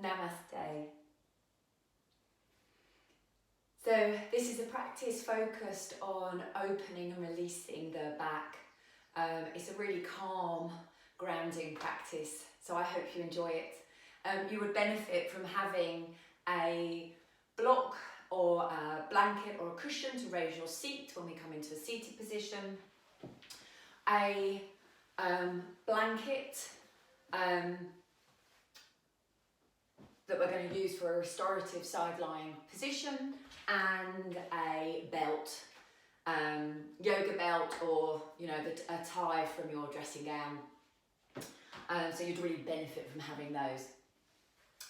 Namaste. So this is a practice focused on opening and releasing the back. It's a really calm, grounding practice, so I hope you enjoy it. You would benefit from having a block or a blanket or a cushion to raise your seat when we come into a seated position. A blanket that we're going to use for a restorative side-lying position, and a belt, yoga belt, or a tie from your dressing gown. So you'd really benefit from having those.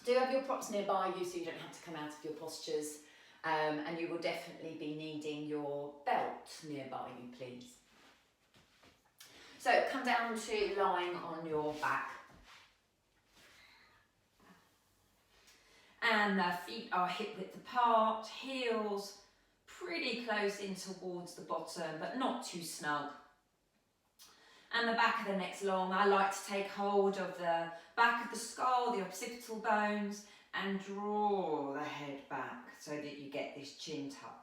Do have your props nearby you so you don't have to come out of your postures, and you will definitely be needing your belt nearby you, please. So come down to lying on your back. And the feet are hip width apart, heels pretty close in towards the bottom, but not too snug. And the back of the neck's long. I like to take hold of the back of the skull, the occipital bones, and draw the head back so that you get this chin tuck.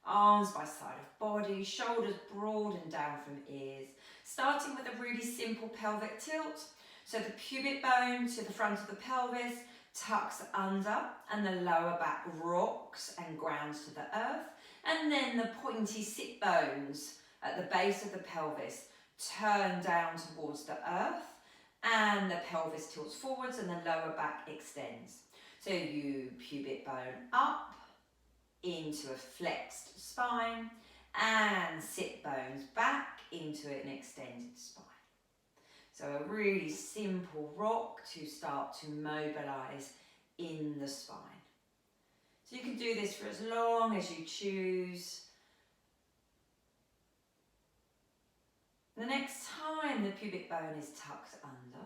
Arms by side of body, shoulders broad and down from ears. Starting with a really simple pelvic tilt. So the pubic bone to the front of the pelvis tucks under, and the lower back rocks and grounds to the earth. And then the pointy sit bones at the base of the pelvis turn down towards the earth, and the pelvis tilts forwards and the lower back extends. So you pubic bone up into a flexed spine, and sit bones back into an extended spine. So a really simple rock to start to mobilise in the spine. So you can do this for as long as you choose. The next time the pubic bone is tucked under,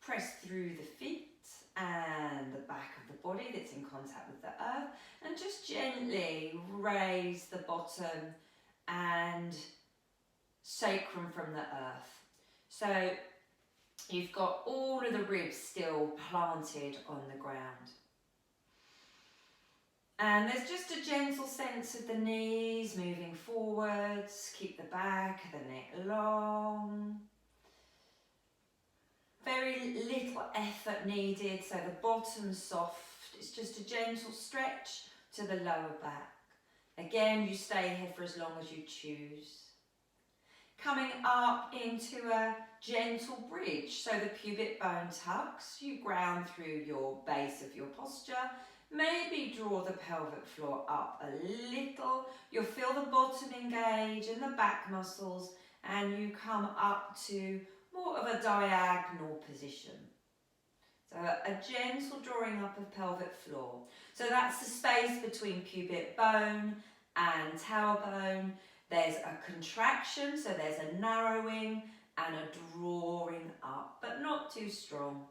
press through the feet and the back of the body that's in contact with the earth, and just gently raise the bottom and sacrum from the earth. So you've got all of the ribs still planted on the ground. And there's just a gentle sense of the knees moving forwards. Keep the back of the neck long. Very little effort needed, so the bottom's soft. It's just a gentle stretch to the lower back. Again, you stay here for as long as you choose. Coming up into a gentle bridge, so the pubic bone tucks, you ground through your base of your posture. Maybe draw the pelvic floor up a little. You'll feel the bottom engage and the back muscles, and you come up to more of a diagonal position. So a gentle drawing up of pelvic floor. So that's the space between pubic bone and tailbone. There's a contraction, so there's a narrowing and a drawing up, but not too strong.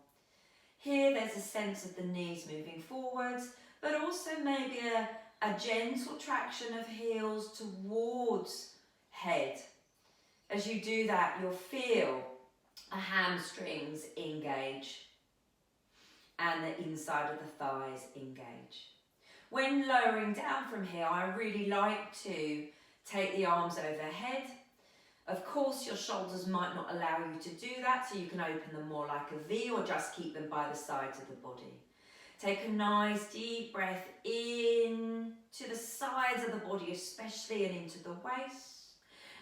Here there's a sense of the knees moving forwards, but also maybe a gentle traction of heels towards head. As you do that, you'll feel the hamstrings engage and the inside of the thighs engage. When lowering down from here, I really like to take the arms overhead. Of course, your shoulders might not allow you to do that, so you can open them more like a V or just keep them by the sides of the body. Take a nice deep breath in to the sides of the body, especially, and into the waist.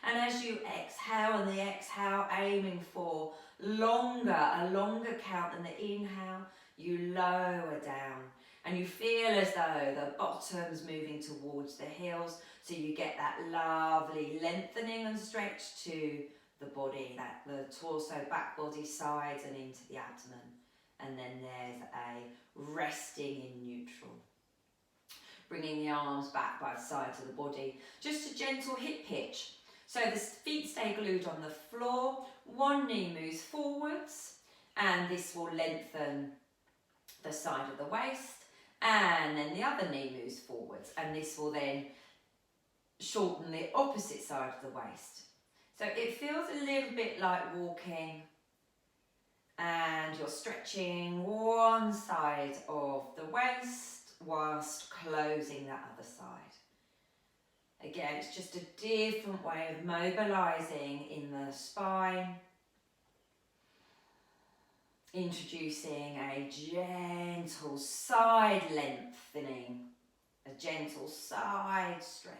And as you exhale, and the exhale aiming for a longer count than the inhale, you lower down. And you feel as though the bottom's moving towards the heels, so you get that lovely lengthening and stretch to the body, the torso, back body, sides and into the abdomen. And then there's a resting in neutral. Bringing the arms back by the sides of the body. Just a gentle hip hitch. So the feet stay glued on the floor, one knee moves forwards, and this will lengthen the side of the waist. And then the other knee moves forwards, and this will then shorten the opposite side of the waist. So it feels a little bit like walking And you're stretching one side of the waist whilst closing that other side. Again, it's just a different way of mobilising in the spine. Introducing a gentle side lengthening, a gentle side stretch.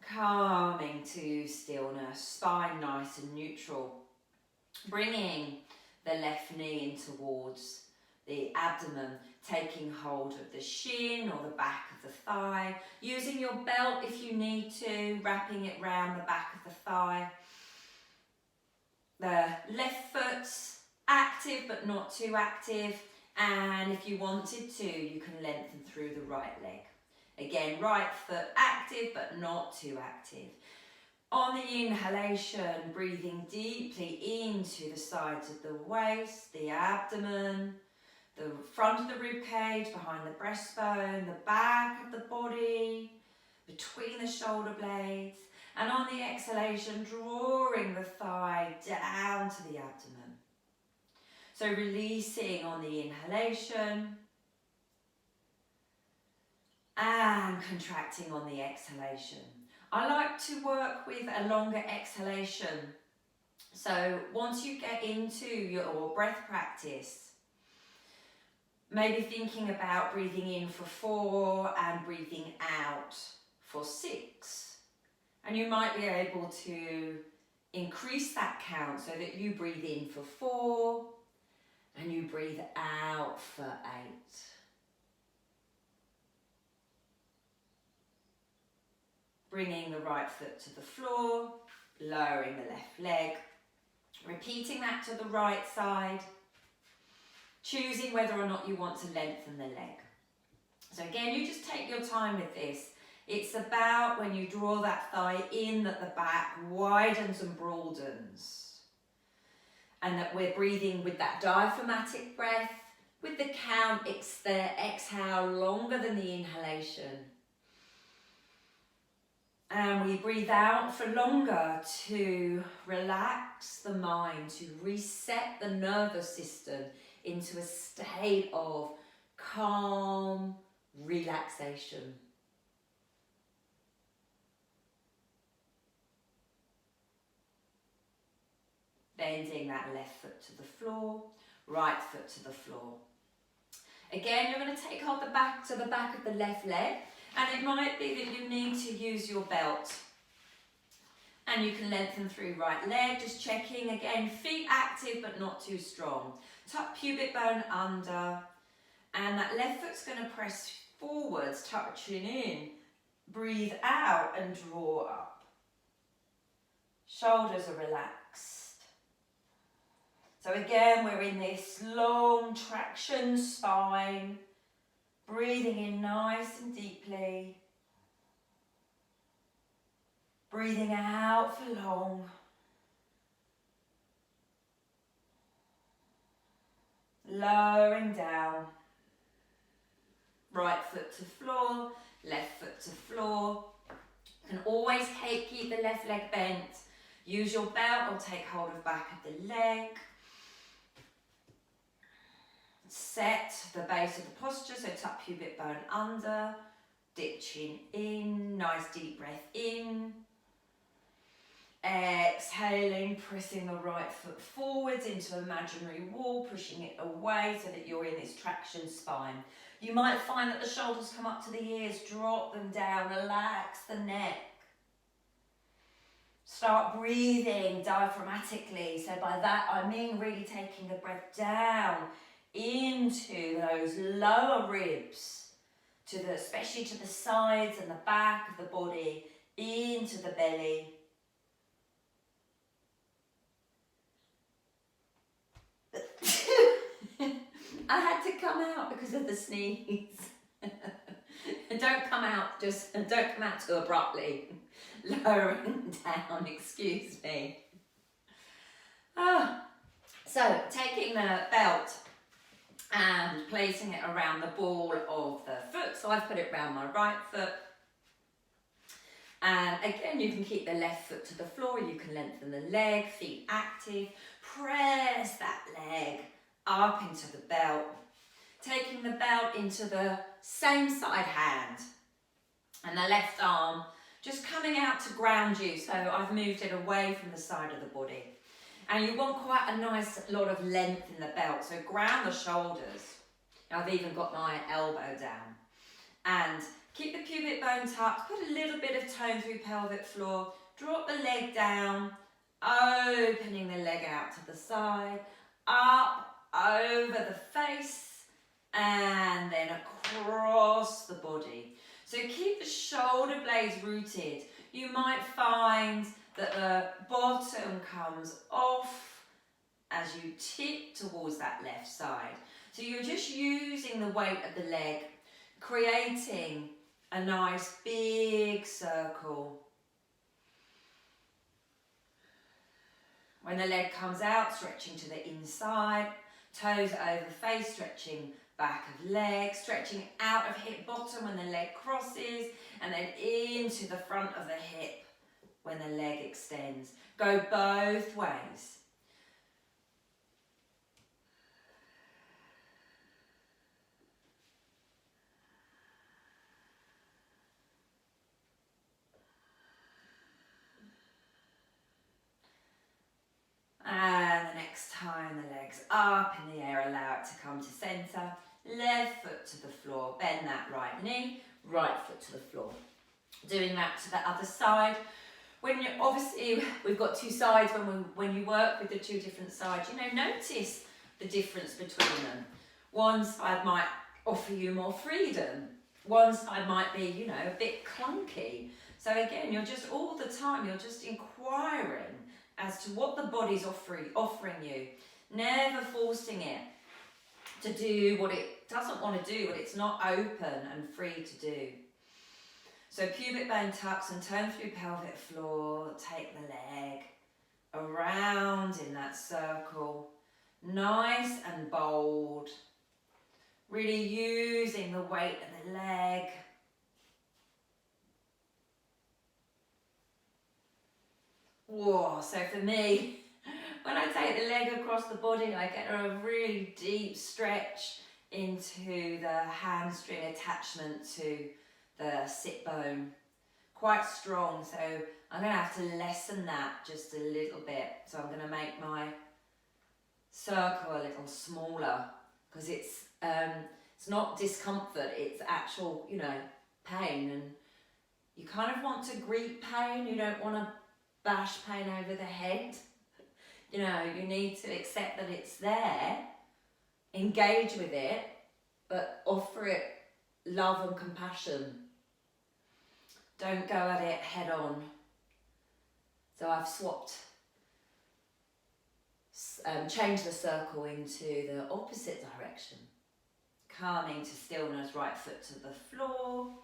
Coming to stillness, spine nice and neutral. Bringing the left knee in towards the abdomen, taking hold of the shin or the back of the thigh, using your belt if you need to, wrapping it round the back of the thigh. The left foot's active but not too active, and if you wanted to, you can lengthen through the right leg. Again, right foot active but not too active. On the inhalation, breathing deeply into the sides of the waist, the abdomen, the front of the rib cage, behind the breastbone, the back of the body, between the shoulder blades. And on the exhalation, drawing the thigh down to the abdomen. So releasing on the inhalation and contracting on the exhalation. I like to work with a longer exhalation. So once you get into your breath practice, maybe thinking about breathing in for 4 and breathing out for 6. And you might be able to increase that count so that you breathe in for 4 and you breathe out for 8. Bringing the right foot to the floor, lowering the left leg, repeating that to the right side, choosing whether or not you want to lengthen the leg. So again, you just take your time with this. It's about when you draw that thigh in that the back widens and broadens. And that we're breathing with that diaphragmatic breath, with the count, the exhale longer than the inhalation. And we breathe out for longer to relax the mind, to reset the nervous system into a state of calm relaxation. Bending that left foot to the floor, right foot to the floor. Again, you're going to take hold the back of the left leg. And it might be that you need to use your belt. And you can lengthen through right leg, just checking again, feet active but not too strong. Tuck pubic bone under, and that left foot's going to press forwards, touching in. Breathe out and draw up. Shoulders are relaxed. So again, we're in this long traction spine. Breathing in nice and deeply. Breathing out for long. Lowering down. Right foot to floor, left foot to floor. You can always keep the left leg bent. Use your belt or take hold of back of the leg. Set the base of the posture, so tuck pubic bone under, dip chin in, nice deep breath in. Exhaling, pressing the right foot forwards into imaginary wall, pushing it away so that you're in this traction spine. You might find that the shoulders come up to the ears, drop them down, relax the neck. Start breathing diaphragmatically, so by that I mean really taking the breath down into those lower ribs, especially to the sides and the back of the body, into the belly. I had to come out because of the sneeze. Don't come out too abruptly. Lowering down, excuse me. So taking the belt and placing it around the ball of the foot. So I've put it around my right foot. And again, you can keep the left foot to the floor, you can lengthen the leg, feet active, press that leg up into the belt, taking the belt into the same side hand, and the left arm just coming out to ground you. So I've moved it away from the side of the body. And you want quite a nice lot of length in the belt, so ground the shoulders. I've even got my elbow down. And keep the pubic bone tucked, put a little bit of tone through pelvic floor, drop the leg down, opening the leg out to the side, up, over the face, and then across the body. So keep the shoulder blades rooted. You might find that the bottom comes off as you tip towards that left side. So you're just using the weight of the leg, creating a nice big circle. When the leg comes out, stretching to the inside, toes over face, stretching back of leg, stretching out of hip bottom when the leg crosses, and then into the front of the hip when the leg extends. Go both ways. And the next time the leg's up in the air, allow it to come to centre. Left foot to the floor, bend that right knee, right foot to the floor. Doing that to the other side. When you obviously, we've got two sides when you work with the two different sides, notice the difference between them. One side might offer you more freedom. One side might be, a bit clunky. So again, you're just all the time, you're just inquiring as to what the body's offering you, never forcing it to do what it doesn't want to do, what it's not open and free to do. So pubic bone tucks and turn through pelvic floor, take the leg around in that circle, nice and bold, really using the weight of the leg. Whoa, so for me, when I take the leg across the body, I get a really deep stretch into the hamstring attachment to the sit bone. Quite strong, so I'm going to have to lessen that just a little bit. So I'm going to make my circle a little smaller, because it's not discomfort, it's actual, pain. And you kind of want to greet pain, you don't want to bash pain over the head. You need to accept that it's there, engage with it, but offer it love and compassion. Don't go at it head on. So I've changed the circle into the opposite direction. Calming to stillness, right foot to the floor.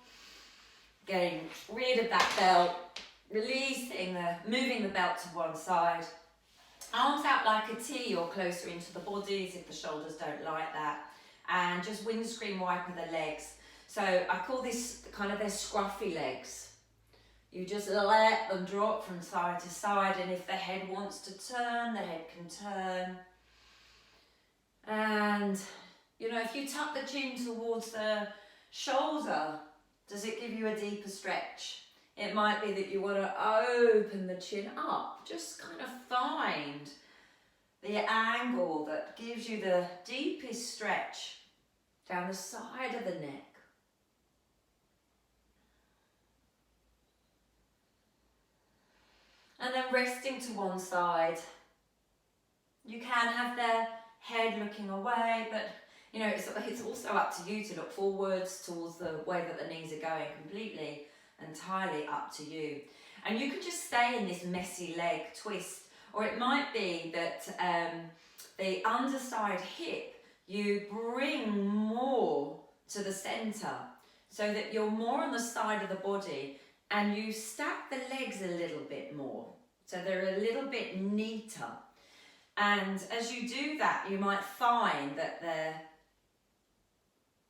Getting rid of that belt. Moving the belt to one side. Arms out like a T or closer into the bodies if the shoulders don't like that. And just windscreen wiper the legs. So I call this kind of their scruffy legs. You just let them drop from side to side, and if the head wants to turn, the head can turn. And, if you tuck the chin towards the shoulder, does it give you a deeper stretch? It might be that you want to open the chin up, just kind of find the angle that gives you the deepest stretch down the side of the neck. And then resting to one side. You can have the head looking away, but it's also up to you to look forwards towards the way that the knees are going, completely, entirely up to you. And you can just stay in this messy leg twist, or it might be that the underside hip, you bring more to the center so that you're more on the side of the body, and you stack the legs a little bit more, so they're a little bit neater. And as you do that, you might find that the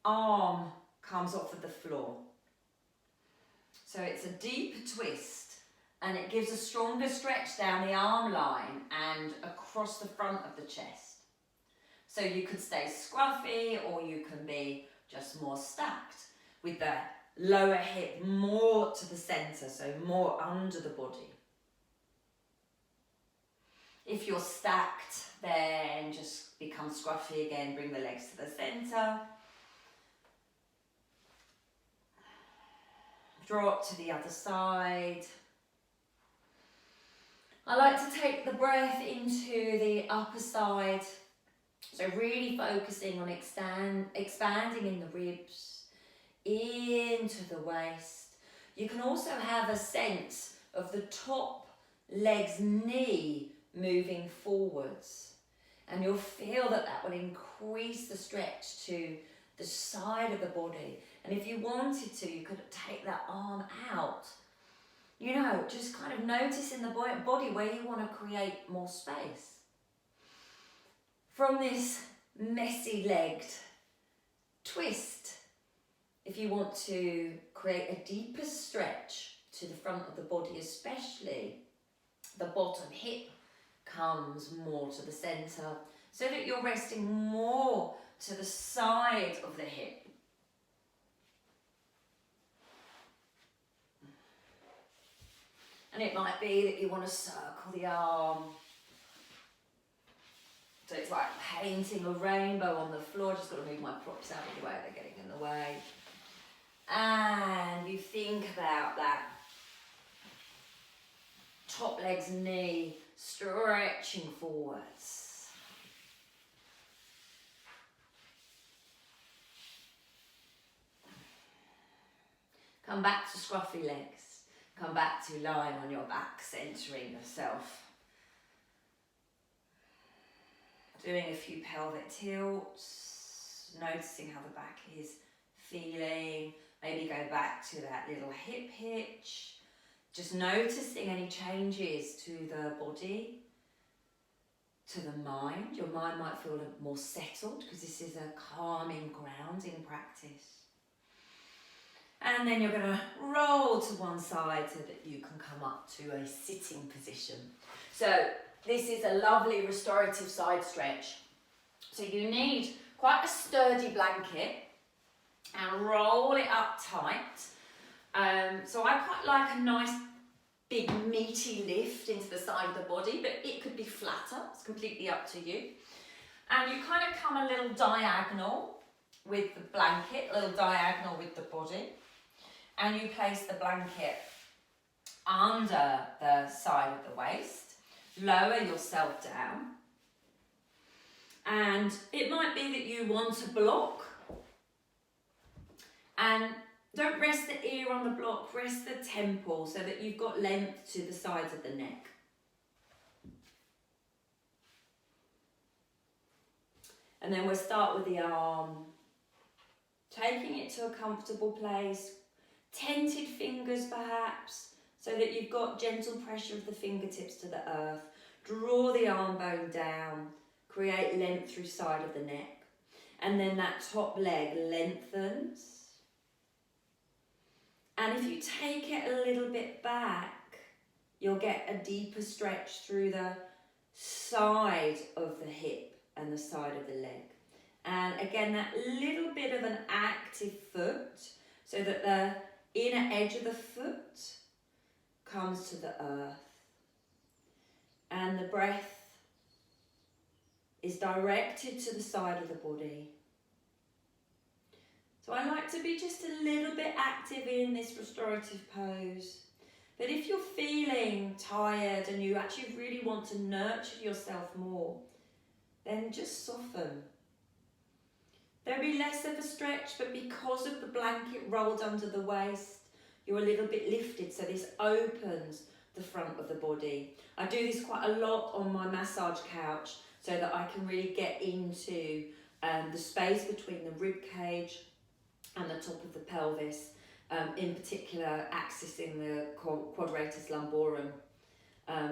arm comes off of the floor. So it's a deeper twist, and it gives a stronger stretch down the arm line and across the front of the chest. So you could stay scruffy, or you can be just more stacked with the lower hip more to the centre, so more under the body. If you're stacked, then just become scruffy again, bring the legs to the centre. Drop to the other side. I like to take the breath into the upper side. So really focusing on expanding in the ribs, into the waist. You can also have a sense of the top leg's knee moving forwards. And you'll feel that that will increase the stretch to the side of the body. And if you wanted to, you could take that arm out. You know, just kind of notice in the body where you want to create more space. From this messy-legged twist, if you want to create a deeper stretch to the front of the body, especially the bottom hip comes more to the centre, so that you're resting more to the side of the hip. And it might be that you want to circle the arm. So it's like painting a rainbow on the floor. Just got to move my props out of the way, they're getting in the way. And you think about that top leg's knee stretching forwards. Come back to scruffy legs. Come back to lying on your back, centering yourself. Doing a few pelvic tilts, noticing how the back is feeling. Maybe go back to that little hip hitch. Just noticing any changes to the body, to the mind. Your mind might feel more settled because this is a calming, grounding practice. And then you're going to roll to one side so that you can come up to a sitting position. So this is a lovely restorative side stretch. So you need quite a sturdy blanket and roll it up tight. So I quite like a nice big meaty lift into the side of the body, but it could be flatter. It's completely up to you. And you kind of come a little diagonal with the blanket, a little diagonal with the body. And you place the blanket under the side of the waist. Lower yourself down. And it might be that you want to block. And don't rest the ear on the block, rest the temple so that you've got length to the sides of the neck. And then we'll start with the arm. Taking it to a comfortable place. Tented fingers perhaps, so that you've got gentle pressure of the fingertips to the earth. Draw the arm bone down, create length through side of the neck. And then that top leg lengthens. And if you take it a little bit back, you'll get a deeper stretch through the side of the hip and the side of the leg. And again, that little bit of an active foot, so that the inner edge of the foot comes to the earth. And the breath is directed to the side of the body. So I like to be just a little bit active in this restorative pose. But if you're feeling tired and you actually really want to nurture yourself more, then just soften. There'll be less of a stretch, but because of the blanket rolled under the waist, you're a little bit lifted, so this opens the front of the body. I do this quite a lot on my massage couch so that I can really get into the space between the rib cage and the top of the pelvis, in particular accessing the quadratus lumborum,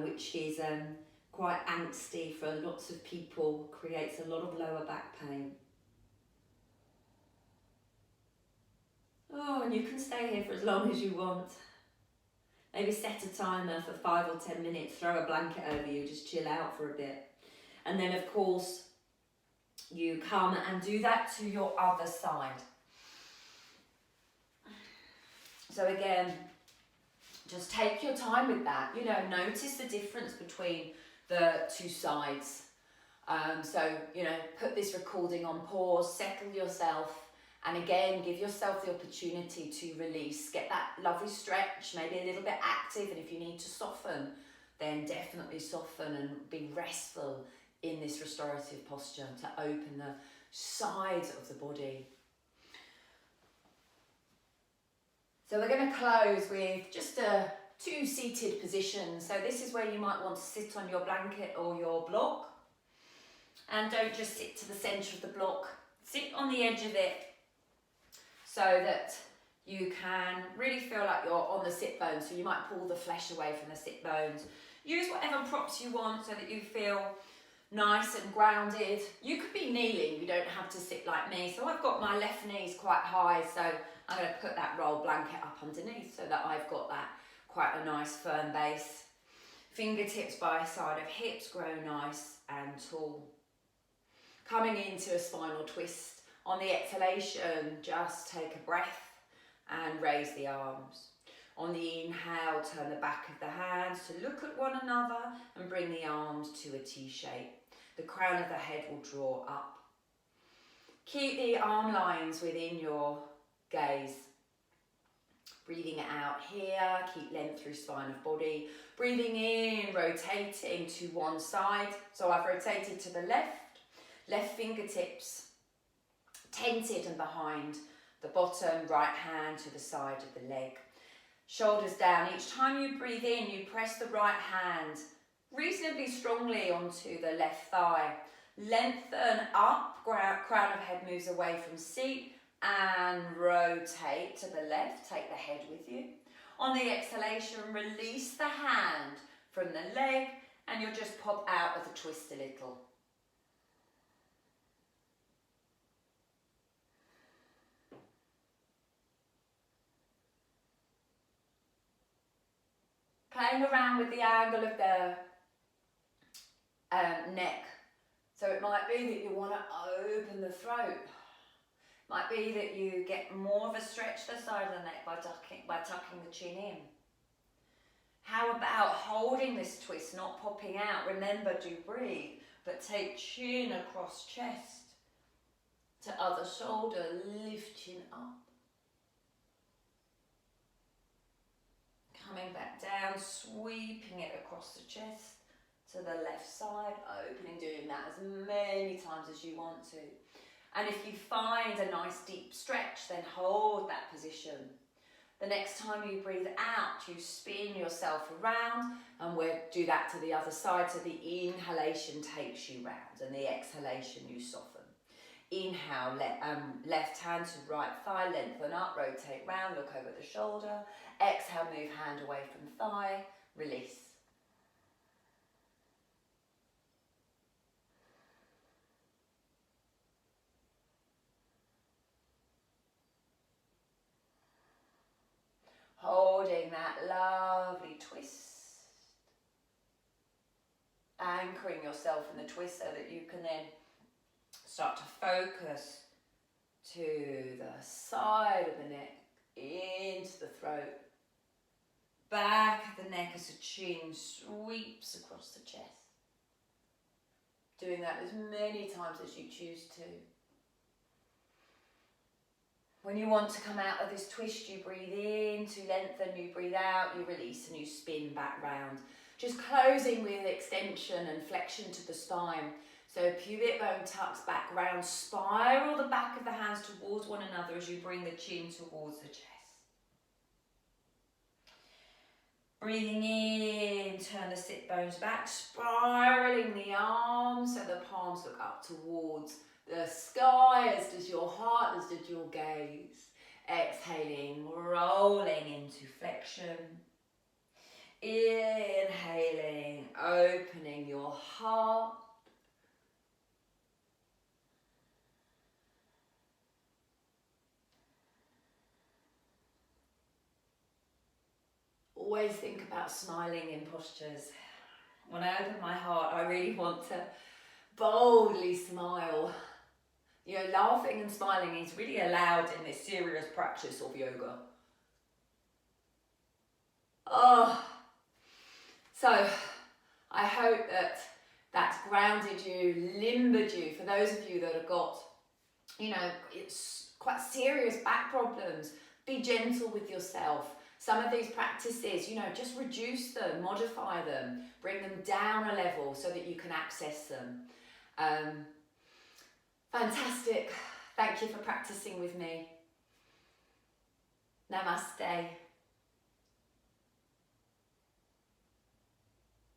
which is quite angsty for lots of people, creates a lot of lower back pain. Oh, and you can stay here for as long as you want. Maybe set a timer for 5 or 10 minutes, throw a blanket over you, just chill out for a bit. And then of course, you come and do that to your other side. So again, just take your time with that. You know, notice the difference between the two sides. So, you know, put this recording on pause, settle yourself, and again, give yourself the opportunity to release. Get that lovely stretch, maybe a little bit active, and if you need to soften, then definitely soften and be restful in this restorative posture to open the sides of the body. So we're going to close with just a 2 seated positions. So this is where you might want to sit on your blanket or your block. And don't just sit to the centre of the block. Sit on the edge of it so that you can really feel like you're on the sit bones. So you might pull the flesh away from the sit bones. Use whatever props you want so that you feel nice and grounded. You could be kneeling, you don't have to sit like me. So I've got my left knees quite high, so I'm going to put that roll blanket up underneath so that I've got that quite a nice firm base. Fingertips by side of hips grow nice and tall. Coming into a spinal twist. On the exhalation, just take a breath and raise the arms. On the inhale, turn the back of the hands to look at one another and bring the arms to a T shape. The crown of the head will draw up. Keep the arm lines within your gaze. Breathing out here, keep length through spine of body. Breathing in, rotating to one side. So I've rotated to the left fingertips tented and behind the bottom, right hand to the side of the leg. Shoulders down. Each time you breathe in, you press the right hand reasonably strongly onto the left thigh. Lengthen up, crown of head moves away from seat and rotate to the left. Take the head with you. On the exhalation, release the hand from the leg and you'll just pop out of the twist a little. Playing around with the angle of the neck. So it might be that you want to open the throat. Might be that you get more of a stretch to the side of the neck by tucking the chin in. How about holding this twist, not popping out? Remember, do breathe, but take chin across chest to other shoulder, lift chin up. Coming back down, sweeping it across the chest to the left side, opening, doing that as many times as you want to. And if you find a nice deep stretch, then hold that position. The next time you breathe out, you spin yourself around and we'll do that to the other side. So the inhalation takes you round and the exhalation you soften. Inhale, left hand to right thigh, lengthen up, rotate round, look over the shoulder. Exhale, move hand away from thigh, release. Holding that lovely twist. Anchoring yourself in the twist so that you can then start to focus to the side of the neck, into the throat, back of the neck as the chin sweeps across the chest. Doing that as many times as you choose to. When you want to come out of this twist, you breathe in to lengthen, you breathe out, you release and you spin back round. Just closing with extension and flexion to the spine. So pubic bone tucks back round, spiral the back of the hands towards one another as you bring the chin towards the chest. Breathing in, turn the sit bones back, spiraling the arms so the palms look up towards the sky, as does your heart, as does your gaze. Exhaling, rolling into flexion. Inhaling, opening your heart. always think about smiling in postures. When I open my heart, I really want to boldly smile. You know, laughing and smiling is really allowed in this serious practice of yoga. Oh, so I hope that that's grounded you, limbered you. For those of you that have got, you know, it's quite serious back problems, be gentle with yourself. Some of these practices, you know, just reduce them, modify them, bring them down a level so that you can access them. Fantastic. Thank you for practicing with me. Namaste.